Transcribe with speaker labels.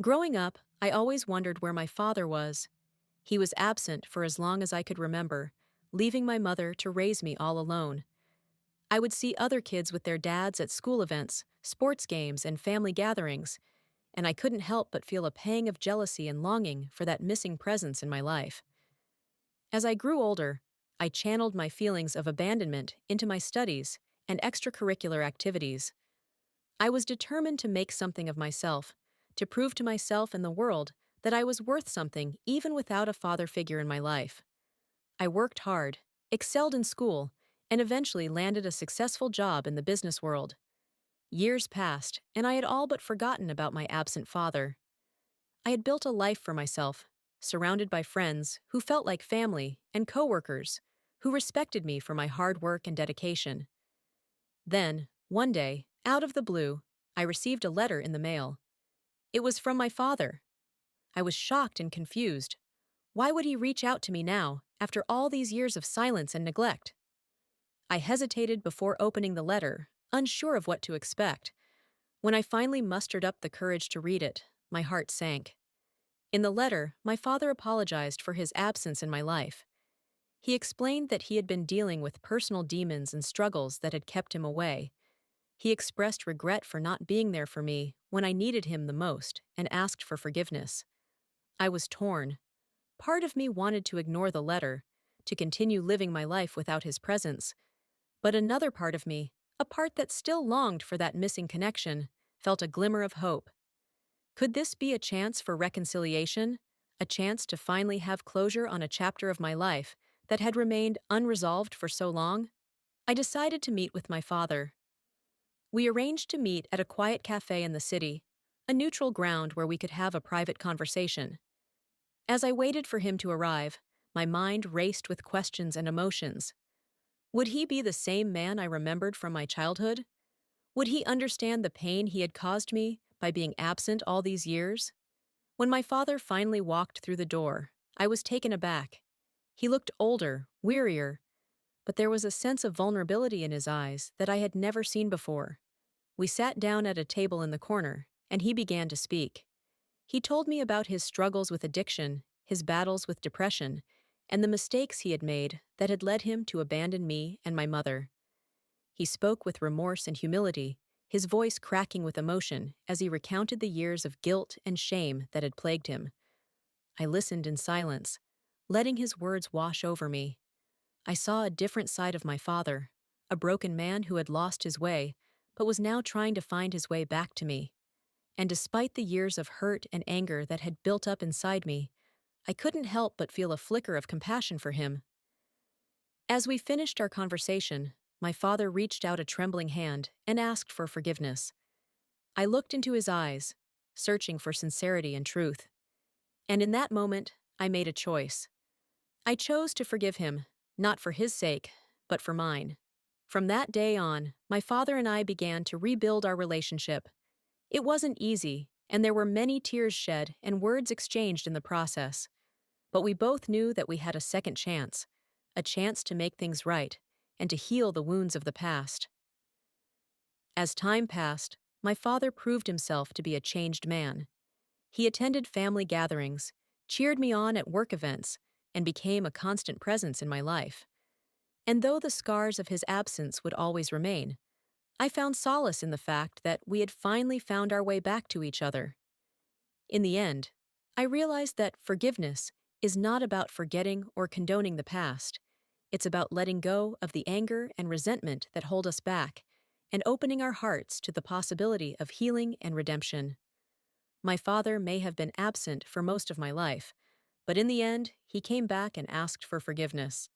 Speaker 1: Growing up, I always wondered where my father was. He was absent for as long as I could remember, leaving my mother to raise me all alone. I would see other kids with their dads at school events, sports games, and family gatherings, and I couldn't help but feel a pang of jealousy and longing for that missing presence in my life. As I grew older, I channeled my feelings of abandonment into my studies and extracurricular activities. I was determined to make something of myself, to prove to myself and the world that I was worth something even without a father figure in my life. I worked hard, excelled in school, and eventually landed a successful job in the business world. Years passed, and I had all but forgotten about my absent father. I had built a life for myself, surrounded by friends who felt like family and coworkers who respected me for my hard work and dedication. Then, one day, out of the blue, I received a letter in the mail. It was from my father. I was shocked and confused. Why would he reach out to me now, after all these years of silence and neglect? I hesitated before opening the letter, unsure of what to expect. When I finally mustered up the courage to read it, my heart sank. In the letter, my father apologized for his absence in my life. He explained that he had been dealing with personal demons and struggles that had kept him away. He expressed regret for not being there for me when I needed him the most and asked for forgiveness. I was torn. Part of me wanted to ignore the letter, to continue living my life without his presence. But another part of me, a part that still longed for that missing connection, felt a glimmer of hope. Could this be a chance for reconciliation? A chance to finally have closure on a chapter of my life that had remained unresolved for so long? I decided to meet with my father. We arranged to meet at a quiet cafe in the city, a neutral ground where we could have a private conversation. As I waited for him to arrive, my mind raced with questions and emotions. Would he be the same man I remembered from my childhood? Would he understand the pain he had caused me by being absent all these years? When my father finally walked through the door, I was taken aback. He looked older, wearier, but there was a sense of vulnerability in his eyes that I had never seen before. We sat down at a table in the corner, and he began to speak. He told me about his struggles with addiction, his battles with depression, and the mistakes he had made that had led him to abandon me and my mother. He spoke with remorse and humility, his voice cracking with emotion as he recounted the years of guilt and shame that had plagued him. I listened in silence, letting his words wash over me. I saw a different side of my father, a broken man who had lost his way, but was now trying to find his way back to me. And despite the years of hurt and anger that had built up inside me, I couldn't help but feel a flicker of compassion for him. As we finished our conversation, my father reached out a trembling hand and asked for forgiveness. I looked into his eyes, searching for sincerity and truth. And in that moment, I made a choice. I chose to forgive him, not for his sake, but for mine. From that day on, my father and I began to rebuild our relationship. It wasn't easy, and there were many tears shed and words exchanged in the process. But we both knew that we had a chance to make things right, and to heal the wounds of the past. As time passed, my father proved himself to be a changed man. He attended family gatherings, cheered me on at work events, and became a constant presence in my life. And though the scars of his absence would always remain, I found solace in the fact that we had finally found our way back to each other. In the end, I realized that forgiveness is not about forgetting or condoning the past. It's about letting go of the anger and resentment that hold us back and opening our hearts to the possibility of healing and redemption. My father may have been absent for most of my life, but in the end, he came back and asked for forgiveness.